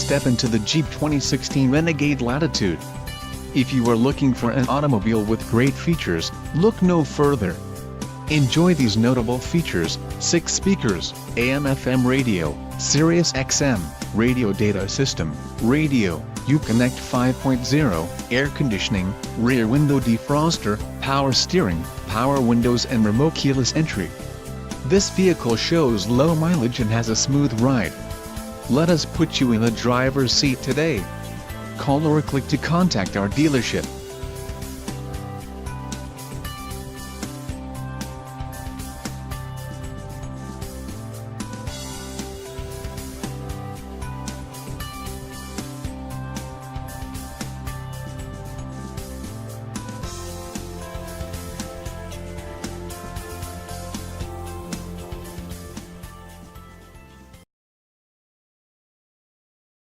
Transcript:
step into the Jeep 2016 Renegade Latitude. If you are looking for an automobile with great features, look no further. Enjoy these notable features: 6 speakers, AM/FM radio, Sirius XM, radio data system, radio, Uconnect 5.0, air conditioning, rear window defroster, power steering, power windows and remote keyless entry. This vehicle shows low mileage and has a smooth ride. Let us put you in the driver's seat today. Call or click to contact our dealership.